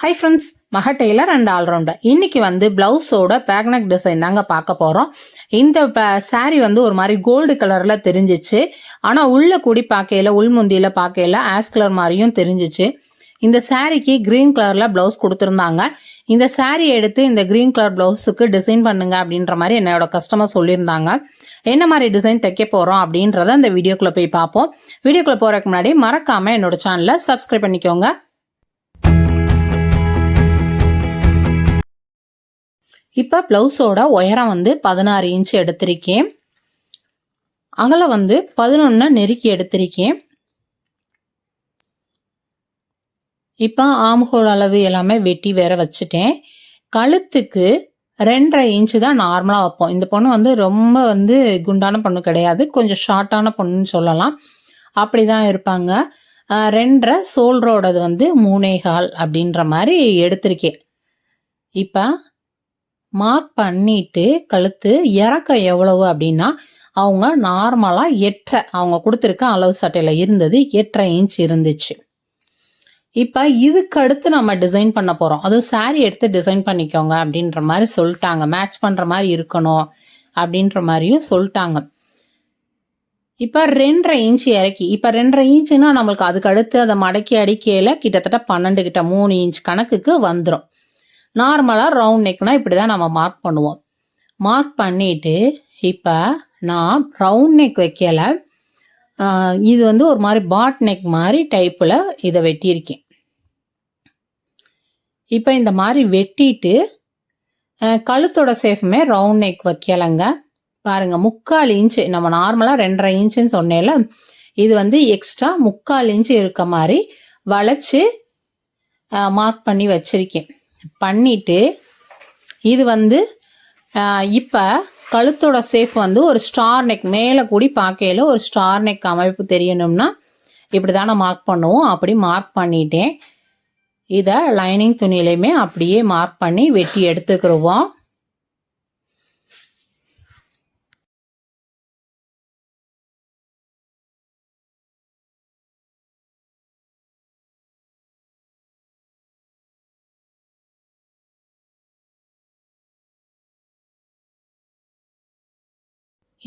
Hi friends, மகா Taylor and allrounder. இன்னைக்கு வந்து பிளவுஸோட பேக்னெக் டிசைன் தாங்க பார்க்க போகிறோம். இந்த சாரீ வந்து ஒரு மாதிரி கோல்டு கலரில் தெரிஞ்சிச்சு. ஆனால் உள்ள கூடி பார்க்கையில் உள்முந்தியில் பார்க்கையில் ஆஸ் கலர் மாதிரியும் தெரிஞ்சிச்சு. இந்த சாரீக்கு கிரீன் கலரில் ப்ளவுஸ் கொடுத்துருந்தாங்க. இந்த சாரீ எடுத்து இந்த கிரீன் கலர் ப்ளவுஸுக்கு டிசைன் பண்ணுங்க அப்படின்ற மாதிரி என்னோட கஸ்டமர் சொல்லியிருந்தாங்க. என்ன மாதிரி டிசைன் தைக்க போகிறோம் அப்படின்றத இந்த வீடியோக்குள்ளே போய் பார்ப்போம். வீடியோக்குள்ளே போகிறதுக்கு முன்னாடி மறக்காமல் என்னோட சேனலை சப்ஸ்கிரைப் பண்ணிக்கோங்க. இப்போ ப்ளவுஸோட உயரம் வந்து 16 இன்ச் எடுத்திருக்கேன். அகலம் வந்து 11 நெருக்கி எடுத்திருக்கேன். இப்போ ஆம்ஹோல் அளவு எல்லாமே வெட்டி வேற வச்சுட்டேன். கழுத்துக்கு 2.5 இன்ச்சு தான் நார்மலாக வைப்போம். இந்த பொண்ணு வந்து ரொம்ப வந்து குண்டான பொண்ணு கிடையாது, கொஞ்சம் ஷார்ட்டான பொண்ணுன்னு சொல்லலாம். அப்படி தான் இருப்பாங்க. 2.5 ஷோல்டரோடது வந்து 3.25 அப்படின்ற மாதிரி எடுத்திருக்கேன். இப்போ மார்க் பண்ணிட்டு கழுத்து இறக்கம் எவ்வளவு அப்படின்னா அவங்க நார்மலாக 8.5 அவங்க கொடுத்துருக்க அளவு சட்டையில் இருந்தது 8.5 இன்ச் இருந்துச்சு. இப்போ இதுக்கு அடுத்து நம்ம டிசைன் பண்ண போகிறோம். அதுவும் சாரீ எடுத்து டிசைன் பண்ணிக்கோங்க அப்படின்ற மாதிரி சொல்லிட்டாங்க. மேட்ச் பண்ணுற மாதிரி இருக்கணும் அப்படின்ற மாதிரியும் சொல்லிட்டாங்க. இப்போ 2.5 இன்ச் இறக்கி, இப்போ 2.5 இன்ச்சுன்னா நம்மளுக்கு அதுக்கு அடுத்து அதை மடக்கி அடிக்கையில் கிட்டத்தட்ட 12 கிட்ட 3 இன்ச் கணக்குக்கு வந்துடும். நார்மலாக ரவுண்ட் நெக்னா இப்படி தான் நம்ம மார்க் பண்ணுவோம். மார்க் பண்ணிவிட்டு இப்போ நான் ரவுண்ட் நெக் வைக்கலை, இது வந்து ஒரு மாதிரி பாட் நெக் மாதிரி டைப்பில் இதை வெட்டியிருக்கேன். இப்போ இந்த மாதிரி வெட்டிட்டு கழுத்தோட சேஃபுமே ரவுண்ட் நெக் வைக்கலைங்க. பாருங்கள், 3/4 இன்ச்சு நம்ம நார்மலாக 2.5 இன்ச்சுன்னு சொன்னேன்ல, இது வந்து எக்ஸ்ட்ரா 3/4 இன்ச்சு இருக்க மாதிரி வளைச்சி மார்க் பண்ணி வச்சுருக்கேன். பண்ணிட்டு இது வந்து இப்போ கழுத்தோட சேஃப் வந்து ஒரு ஸ்டார் நெக் மேலே கூடி பார்க்கையில் ஒரு ஸ்டார் நெக் அமைப்பு தெரியணும்னா இப்படி தானே மார்க் பண்ணுவோம். அப்படி மார்க் பண்ணிட்டேன். இதை லைனிங் துணியிலையுமே அப்படியே மார்க் பண்ணி வெட்டி எடுத்துக்கிடுவோம்.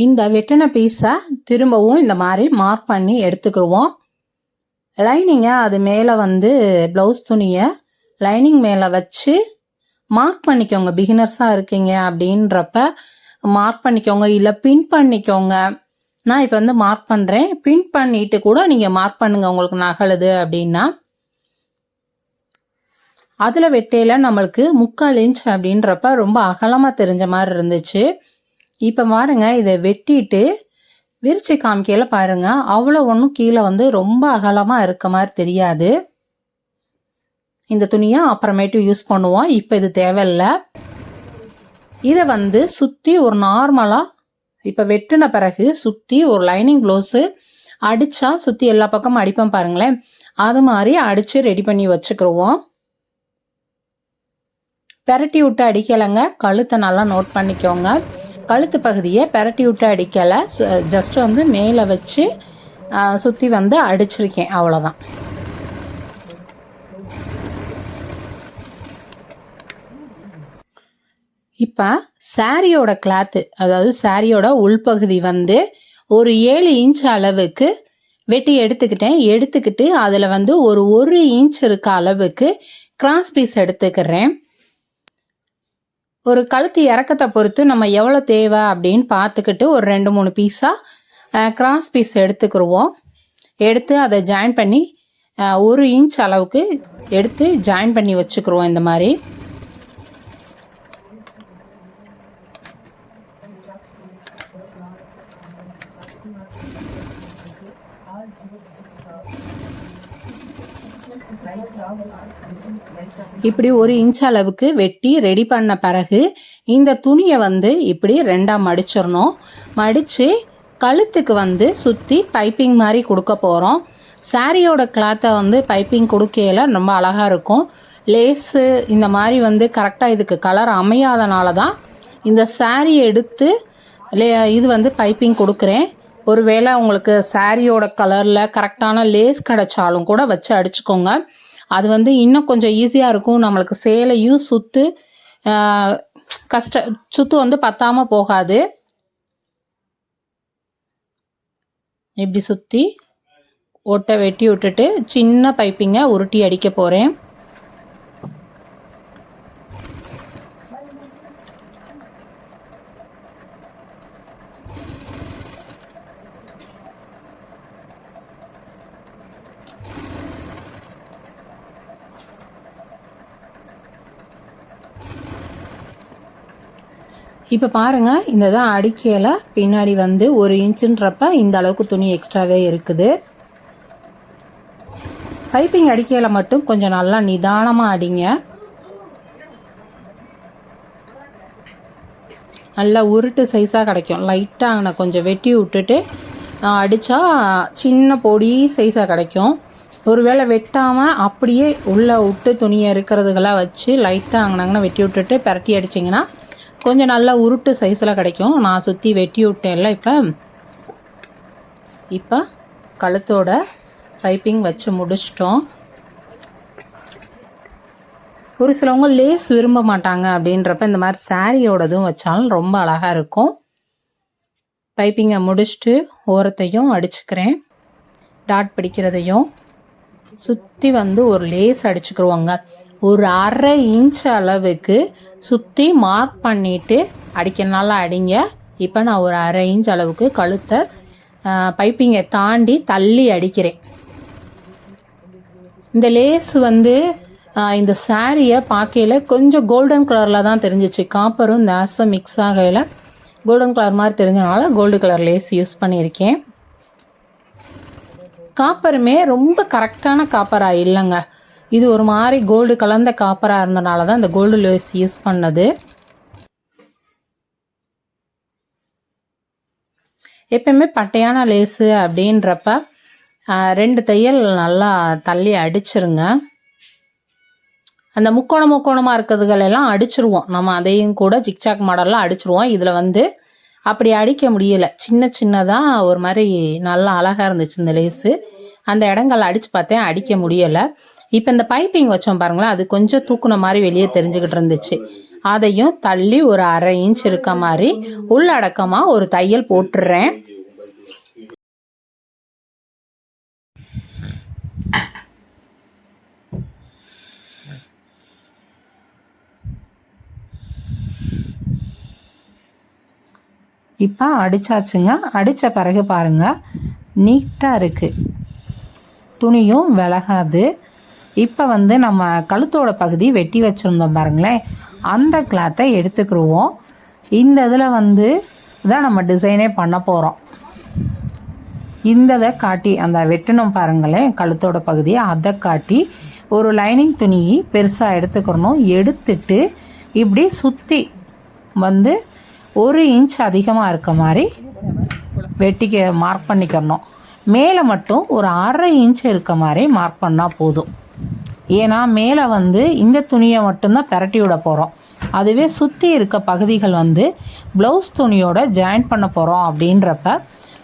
இந்த வெட்டின பீஸை திரும்பவும் இந்த மாதிரி மார்க் பண்ணி எடுத்துக்கிடுவோம். லைனிங்கை அது மேலே வந்து ப்ளவுஸ் துணியை லைனிங் மேலே வச்சு மார்க் பண்ணிக்கோங்க. பிகினர்ஸாக இருக்கீங்க அப்படின்றப்ப மார்க் பண்ணிக்கோங்க, இல்லை பின் பண்ணிக்கோங்க. நான் இப்போ வந்து மார்க் பண்ணுறேன். பின் பண்ணிட்டு கூட நீங்கள் மார்க் பண்ணுங்கள் உங்களுக்கு நகலுது அப்படின்னா. அதில் வெட்டையில் நம்மளுக்கு 3/4 இன்ச் அப்படின்றப்ப ரொம்ப அகலமாக தெரிஞ்ச மாதிரி இருந்துச்சு. இப்போ பாருங்க, இதை வெட்டிட்டு விரிச்சு காமிக்கையில பாருங்க, அவ்வளோ ஒன்றும் கீழே வந்து ரொம்ப அகலமாக இருக்க மாதிரி தெரியாது. இந்த துணியை அப்புறமேட்டு யூஸ் பண்ணுவோம், இப்போ இது தேவையில்லை. இதை வந்து சுற்றி ஒரு நார்மலாக இப்போ வெட்டின பிறகு சுற்றி ஒரு லைனிங் ப்ளவுஸு அடித்தா சுற்றி எல்லா பக்கமும் அடிப்போம் பாருங்களேன், அது மாதிரி அடித்து ரெடி பண்ணி வச்சுக்கிடுவோம். பெரட்டி விட்டு அடிக்கலைங்க, கழுத்தை நல்லா நோட் பண்ணிக்கோங்க. கழுத்து பகுதியை பெரட்டி விட்டு அடிக்கலை, ஜஸ்ட் வந்து மேலே வச்சு சுற்றி வந்து அடிச்சிருக்கேன், அவ்வளோதான். இப்போ சாரியோட கிளாத்து, அதாவது சாரியோட உள்பகுதி வந்து ஒரு 7 இன்ச் அளவுக்கு வெட்டி எடுத்துக்கிட்டு அதில் வந்து ஒரு 1 இன்ச் இருக்க அளவுக்கு கிராஸ் பீஸ் எடுத்துக்கிறேன். ஒரு கழுத்து இறக்கத்தை பொறுத்து நம்ம எவ்வளோ தேவை அப்படின்னு பார்த்துக்கிட்டு ஒரு 2-3 பீஸாக கிராஸ் பீஸ் எடுத்துக்கிடுவோம். எடுத்து அதை ஜாயின் பண்ணி 1 இன்ச் அளவுக்கு எடுத்து ஜாயின் பண்ணி வச்சுக்கிடுவோம். இந்த மாதிரி இப்படி 1 இன்ச் அளவுக்கு வெட்டி ரெடி பண்ண பிறகு இந்த துணியை வந்து இப்படி 2ஆக மடிச்சிடணும். மடித்து கழுத்துக்கு வந்து சுற்றி பைப்பிங் மாதிரி கொடுக்க போகிறோம். சாரியோட கிளாத்தை வந்து பைப்பிங் கொடுக்கையில் ரொம்ப அழகாக இருக்கும். லேஸு இந்த மாதிரி வந்து கரெக்டாக இதுக்கு கலர் அமையாதனால தான் இந்த சாரி எடுத்து இது வந்து பைப்பிங் கொடுக்குறேன். ஒருவேளை உங்களுக்கு சாரியோட கலரில் கரெக்டான லேஸ் கிடைச்சாலும் கூட வச்சு அடிச்சுக்கோங்க. அது வந்து இன்னும் கொஞ்சம் ஈஸியாக இருக்கும். நம்மளுக்கு சேலையும் சுற்று சுற்று வந்து பத்தாமல் போகாது. இப்படி சுற்றி ஒட்டை வெட்டி விட்டுட்டு சின்ன பைப்பிங்க உருட்டி அடிக்க போகிறேன். இப்போ பாருங்கள், இந்த தான் அடிக்கையில் பின்னாடி வந்து 1 இன்ச்சுன்றப்ப இந்த அளவுக்கு துணி எக்ஸ்ட்ராவே இருக்குது. பைப்பிங் அடிக்கையில் மட்டும் கொஞ்சம் நல்லா நிதானமாக அடிங்க. நல்லா உருட்டு சைஸாக கிடைக்கும். லைட்டாக நான் கொஞ்சம் வெட்டி விட்டுட்டு அடித்தா சின்ன பொடி சைஸாக கிடைக்கும். ஒருவேளை வெட்டாமல் அப்படியே உள்ளே விட்டு துணியை இருக்கிறதுக்கெல்லாம் வச்சு லைட்டாக அங்கனங்கன்னா வெட்டி விட்டுட்டு பரட்டி அடிச்சிங்கன்னா கொஞ்சம் நல்லா உருட்டு சைஸில் கிடைக்கும். நான் சுற்றி வெட்டி விட்டேன்ல. இப்போ கழுத்தோட பைப்பிங் வச்சு முடிச்சிட்டோம். ஒரு சிலவங்க லேஸ் விரும்ப மாட்டாங்க. அப்படின்றப்ப இந்த மாதிரி சாரியோடதும் வச்சாலும் ரொம்ப அழகாக இருக்கும். பைப்பிங்கை முடிச்சுட்டு ஓரத்தையும் அடிச்சுக்கிறேன். டாட் பிடிக்கிறதையும் சுற்றி வந்து ஒரு லேஸ் அடிச்சுக்கிருவாங்க. ஒரு 1/2 இன்ச் அளவுக்கு சுற்றி மார்க் பண்ணிவிட்டு அடிக்கிறனால அடிங்க. இப்போ நான் ஒரு 1/2 இன்ச் அளவுக்கு கழுத்தை பைப்பிங்கை தாண்டி தள்ளி அடிக்கிறேன். இந்த லேஸ் வந்து இந்த சாரியை பார்க்கையில் கொஞ்சம் கோல்டன் கலரில் தான் தெரிஞ்சிச்சு. காப்பரும் நேஸும் மிக்ஸ் ஆகையில் கோல்டன் கலர் மாதிரி தெரிஞ்சனால கோல்டு கலர் லேஸ் யூஸ் பண்ணியிருக்கேன். காப்பருமே ரொம்ப கரெக்டான காப்பராக இல்லைங்க. இது ஒரு மாதிரி கோல்டு கலந்த காப்பராக இருந்தனால தான் இந்த கோல்டு லேஸ் யூஸ் பண்ணது. எப்பயுமே பட்டையான லேஸு அப்படின்றப்ப 2 தையல் நல்லா தள்ளி அடிச்சிருங்க. அந்த முக்கோணமாக இருக்கிறதுகளெல்லாம் அடிச்சிருவோம். நம்ம அதையும் கூட ஜிக்சாக் மாடல்லாம் அடிச்சிருவோம். இதில் வந்து அப்படி அடிக்க முடியலை. சின்னதாக ஒரு மாதிரி நல்லா அழகாக இருந்துச்சு இந்த லேஸு. அந்த இடங்கள் அடித்து பார்த்தேன், அடிக்க முடியலை. இப்போ இந்த பைப்பிங் வச்சோம் பாருங்களேன், அது கொஞ்சம் தூக்குன மாதிரி வெளியே தெரிஞ்சுக்கிட்டு இருந்துச்சு. அதையும் தள்ளி ஒரு 1/2 இன்ச் இருக்க மாதிரி உள்ளடக்கமாக ஒரு தையல் போட்டுடுறேன். இப்போ அடித்தாச்சுங்க. அடித்த பிறகு பாருங்கள், நீட்டாக இருக்குது, துணியும் விலகாது. இப்போ வந்து நம்ம கழுத்தோட பகுதி வெட்டி வச்சுருந்தோம் பாருங்களேன், அந்த கிளாத்தை எடுத்துக்கிடுவோம். இந்த இதில் வந்து தான் நம்ம டிசைனே பண்ண போகிறோம். இந்த இதை காட்டி அந்த வெட்டணும் பாருங்களேன் கழுத்தோட பகுதியை, அதை காட்டி ஒரு லைனிங் துணி பெருசாக எடுத்துக்கிறணும். எடுத்துட்டு இப்படி சுற்றி வந்து 1 இன்ச் அதிகமாக இருக்க மாதிரி வெட்டிக்க மார்க் பண்ணிக்கிறணும். மேலே மட்டும் ஒரு 1/2 இன்ச் இருக்க மாதிரி மார்க் பண்ணால் போதும். ஏன்னா மேலே வந்து இந்த துணியை மட்டும்தான் பிரட்டி விட போகிறோம். அதுவே சுற்றி இருக்க பகுதிகள் வந்து ப்ளவுஸ் துணியோட ஜாயின் பண்ண போகிறோம். அப்படின்றப்ப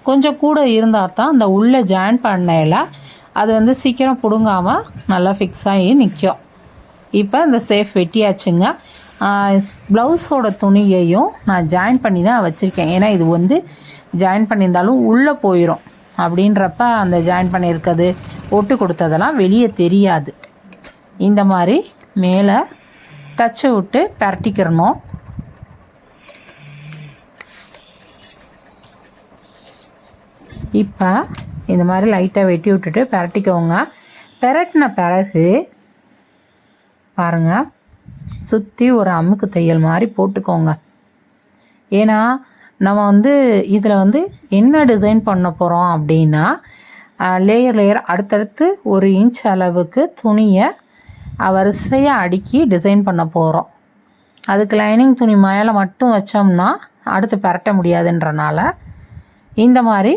கொஞ்சம் கூட இருந்தால் தான் அந்த உள்ளே ஜாயின் பண்ணையில் அது வந்து சீக்கிரம் பிடுங்காமல் நல்லா ஃபிக்ஸ் ஆகி நிற்கும். இப்போ இந்த சேஃப் வெட்டியாச்சுங்க. ப்ளவுஸோட துணியையும் நான் ஜாயின் பண்ணி தான் வச்சுருக்கேன். ஏன்னா இது வந்து ஜாயின் பண்ணியிருந்தாலும் உள்ளே போயிடும். அப்படின்றப்ப அந்த ஜாயின் பண்ணியிருக்கிறது ஒட்டு கொடுத்ததெல்லாம் வெளியே தெரியாது. இந்த மாதிரி மேலே தச்சு விட்டு பரட்டிக்கிறணும். இப்போ இந்த மாதிரி லைட்டாக வெட்டி விட்டுட்டு பரட்டிக்கோங்க. பரட்டின பிறகு பாருங்கள், சுற்றி ஒரு அமுக்கு தையல் மாதிரி போட்டுக்கோங்க. ஏன்னா நம்ம வந்து இதில் வந்து என்ன டிசைன் பண்ண போகிறோம் அப்படின்னா, லேயர் அடுத்தடுத்து 1 இன்ச் அளவுக்கு துணியை வரிசையாக அடுக்கி டிசைன் பண்ண போகிறோம். அதுக்கு லைனிங் துணி மேலே மட்டும் வச்சோம்னா அடுத்து பரட்ட முடியாதுன்றனால இந்த மாதிரி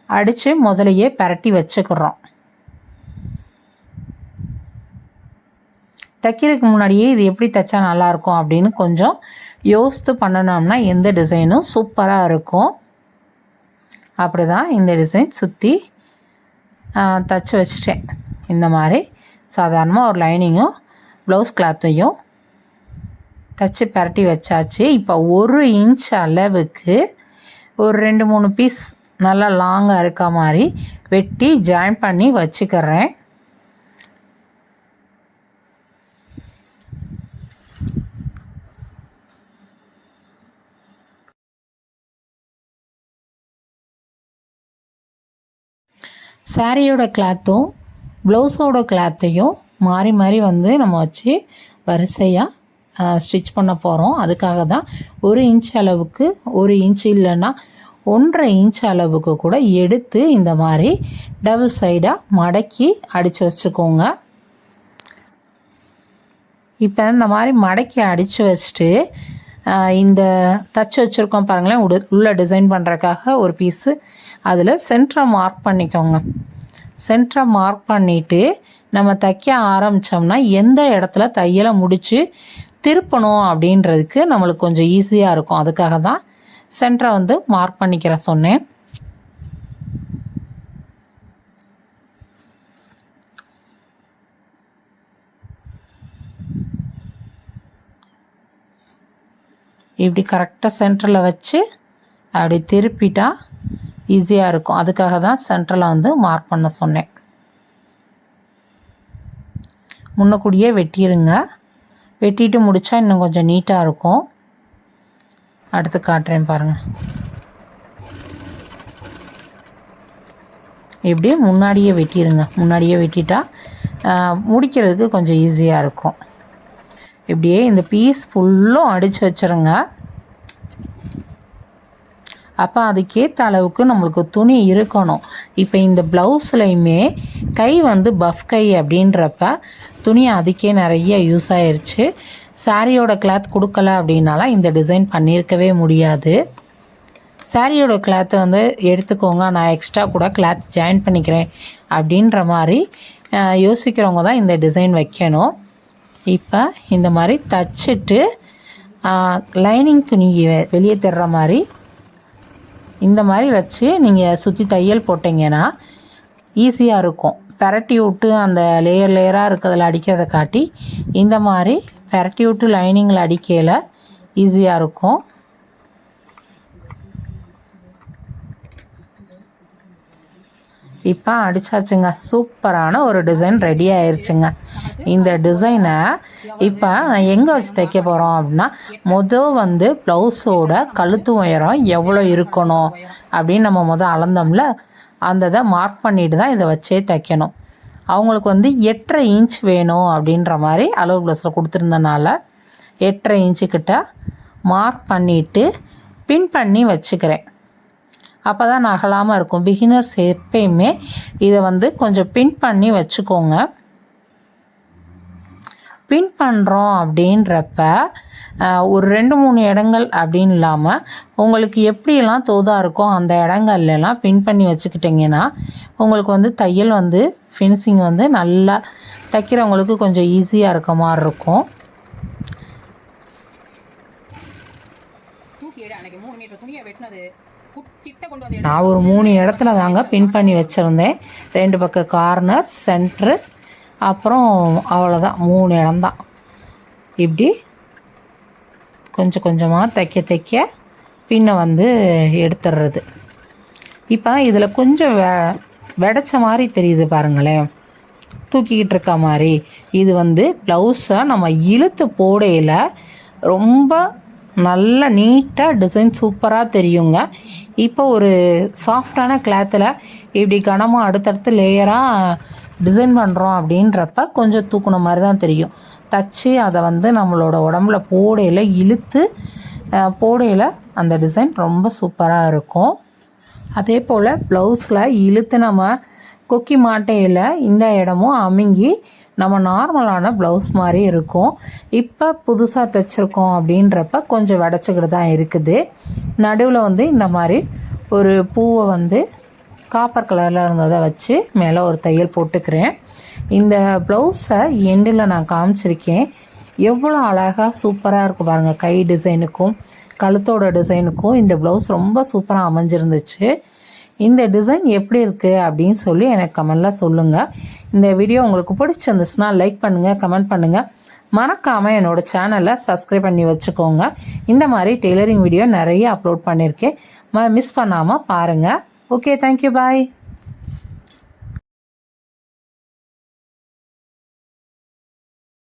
அடித்து முதலையே பரட்டி வச்சுக்கிறோம். தைக்கிறதுக்கு முன்னாடியே இது எப்படி தைச்சா நல்லாயிருக்கும் அப்படின்னு கொஞ்சம் யோசித்து பண்ணணும்னா எந்த டிசைனும் சூப்பராக இருக்கும். அப்படி தான் இந்த டிசைன் சுற்றி தச்சு வச்சிட்டேன். இந்த மாதிரி சாதாரணமாக ஒரு லைனிங்கும் ப்ளவுஸ் கிளாத்தையும் தச்சு பரட்டி வச்சாச்சு. இப்போ 1 இன்ச் அளவுக்கு ஒரு 2-3 பீஸ் நல்லா லாங்காக இருக்க மாதிரி வெட்டி ஜாயின் பண்ணி வச்சுக்கிறேன். சாரியோட கிளாத்தும் ப்ளவுஸோட கிளாத்தையும் மாறி மாறி வந்து நம்ம வச்சு வரிசையாக ஸ்டிச் பண்ண போகிறோம். அதுக்காக தான் 1 இன்ச் அளவுக்கு 1 இன்ச் இல்லைன்னா 1.5 இன்ச் அளவுக்கு கூட எடுத்து இந்த மாதிரி டபுள் சைடாக மடக்கி அடித்து வச்சுக்கோங்க. இப்போ இந்த மாதிரி மடக்கி அடித்து வச்சுட்டு இந்த தச்சு வச்சுருக்கோம் பாருங்களேன், உள்ள டிசைன் பண்ணுறதுக்காக ஒரு பீஸு, அதில் சென்டரை மார்க் பண்ணிக்கோங்க. சென்டரை மார்க் பண்ணிவிட்டு நம்ம தைக்க ஆரம்பித்தோம்னா எந்த இடத்துல தையலை முடித்து திருப்பணும் அப்படின்றதுக்கு நம்மளுக்கு கொஞ்சம் ஈஸியாக இருக்கும். அதுக்காக தான் சென்டரை வந்து மார்க் பண்ணிக்கிற சொன்னேன். இப்படி கரெக்டாக சென்டரில் வச்சு அப்படி திருப்பிட்டா ஈஸியாக இருக்கும். அதுக்காக தான் சென்டரில் வந்து மார்க் பண்ண சொன்னேன். முன்னக்கூடியே வெட்டிடுங்க. வெட்டிட்டு முடித்தா இன்னும் கொஞ்சம் நீட்டாக இருக்கும். அடுத்து காட்டுறேன் பாருங்கள். இப்படி முன்னாடியே வெட்டிடுங்க. முன்னாடியே வெட்டிட்டா முடிக்கிறதுக்கு கொஞ்சம் ஈஸியாக இருக்கும். இப்படியே இந்த பீஸ் ஃபுல்லும் அடித்து வச்சுருங்க. அப்போ அதுக்கேற்ற அளவுக்கு நம்மளுக்கு துணி இருக்கணும். இப்போ இந்த ப்ளவுஸ்லையுமே கை வந்து பஃப் கை அப்படின்றப்ப துணி அதுக்கே நிறைய யூஸ் ஆயிடுச்சு. சாரியோட கிளாத் கொடுக்கல அப்படின்னாலாம் இந்த டிசைன் பண்ணியிருக்கவே முடியாது. சாரியோட கிளாத்தை வந்து எடுத்துக்கோங்க, நான் எக்ஸ்ட்ரா கூட கிளாத் ஜாயின் பண்ணிக்கிறேன் அப்படின்ற மாதிரி யோசிக்கிறவங்க தான் இந்த டிசைன் வைக்கணும். இப்போ இந்த மாதிரி தச்சுட்டு லைனிங் துணி வெளியே தர்ற மாதிரி இந்த மாதிரி வச்சு நீங்கள் சுற்றி தையல் போட்டிங்கன்னா ஈஸியாக இருக்கும். பரட்டி விட்டு அந்த லேயர் லேயராக இருக்கிறதில் அடிக்கிறத காட்டி இந்த மாதிரி பரட்டி விட்டு லைனிங்கில் அடிக்கையில் ஈஸியாக இருக்கும். இப்போ அடித்தாச்சுங்க. சூப்பரான ஒரு டிசைன் ரெடி ஆயிடுச்சுங்க. இந்த டிசைனை இப்போ நான் எங்கே வச்சு தைக்க போகிறோம் அப்படின்னா, வந்து ப்ளவுஸோட கழுத்து உயரம் எவ்வளோ இருக்கணும் அப்படின்னு நம்ம அளந்தோம்ல, அந்த இதை மார்க் பண்ணிட்டு தான் இதை வச்சே தைக்கணும். அவங்களுக்கு வந்து 8.5 இன்ச் வேணும் அப்படின்ற மாதிரி அளவு ப்ளவுஸில் கொடுத்துருந்தனால 8.5 இன்ச்சுக்கிட்ட மார்க் பண்ணிவிட்டு பின் பண்ணி வச்சுக்கிறேன். அப்போ தான் நகலாமல் இருக்கும். பிகினர்ஸ் எப்பயுமே இதை வந்து கொஞ்சம் பின் பண்ணி வச்சுக்கோங்க. பின் பண்ணுறோம் அப்படின்றப்ப ஒரு 2-3 இடங்கள் அப்படின்னு இல்லாமல் உங்களுக்கு எப்படியெல்லாம் தோதாக இருக்கோ அந்த இடங்கள்லாம் பின் பண்ணி வச்சுக்கிட்டிங்கன்னா உங்களுக்கு வந்து தையல் வந்து ஃபினிஷிங் வந்து நல்லா தைக்கிறவங்களுக்கு கொஞ்சம் ஈஸியாக இருக்க மாதிரி இருக்கும். நான் ஒரு 3 இடத்துல தாங்க பின் பண்ணி வச்சுருந்தேன். 2 பக்கம் கார்னர், சென்ட்ரு, அப்புறம் அவ்வளோதான் 3 இடம்தான். இப்படி கொஞ்சம் கொஞ்சமாக தைக்க தைக்க பின்னை வந்து எடுத்துடுறது. இப்போ இதில் கொஞ்சம் வெடைச்ச மாதிரி தெரியுது பாருங்களேன், தூக்கிக்கிட்டு இருக்க மாதிரி. இது வந்து ப்ளவுஸை நம்ம இழுத்து போடையில் ரொம்ப நல்ல நீட்டாக டிசைன் சூப்பராக தெரியுங்க. இப்போ ஒரு சாஃப்டான கிளாத்தில் இப்படி கனமாக அடுத்தடுத்து லேயராக டிசைன் பண்ணுறோம் அப்படின்றப்ப கொஞ்சம் தூக்குன மாதிரி தான் தெரியும். தச்சு அதை வந்து நம்மளோட உடம்புல போடையில் இழுத்து போடையில் அந்த டிசைன் ரொம்ப சூப்பராக இருக்கும். அதே போல் ப்ளவுஸில் இழுத்து நம்ம கொக்கி மாட்டையில் இந்த இடமும் அமுங்கி நம்ம நார்மலான ப்ளவுஸ் மாதிரி இருக்கும். இப்போ புதுசாக தைச்சிருக்கோம் அப்படின்றப்ப கொஞ்சம் வெடைச்சிக்கிட்டு தான் இருக்குது. நடுவில் வந்து இந்த மாதிரி ஒரு பூவை வந்து காப்பர் கலரில் இருந்ததை வச்சு மேலே ஒரு தையல் போட்டுக்கிறேன். இந்த ப்ளவுஸை எண்டில் நான் காமிச்சிருக்கேன். எவ்வளோ அழகாக சூப்பராக இருக்கும் பாருங்கள். கை டிசைனுக்கும் கழுத்தோட டிசைனுக்கும் இந்த ப்ளவுஸ் ரொம்ப சூப்பராக அமைஞ்சிருந்துச்சு. இந்த டிசைன் எப்படி இருக்குது அப்படின்னு சொல்லி எனக்கு கமெண்டில் சொல்லுங்கள். இந்த வீடியோ உங்களுக்கு பிடிச்சிருந்துச்சுன்னா லைக் பண்ணுங்கள், கமெண்ட் பண்ணுங்கள். மறக்காமல் என்னோடய சேனலை சப்ஸ்கிரைப் பண்ணி வச்சுக்கோங்க. இந்த மாதிரி டெய்லரிங் வீடியோ நிறைய அப்லோட் பண்ணியிருக்கேன், மிஸ் பண்ணாமல் பாருங்கள். ஓகே, தேங்க்யூ, பாய்.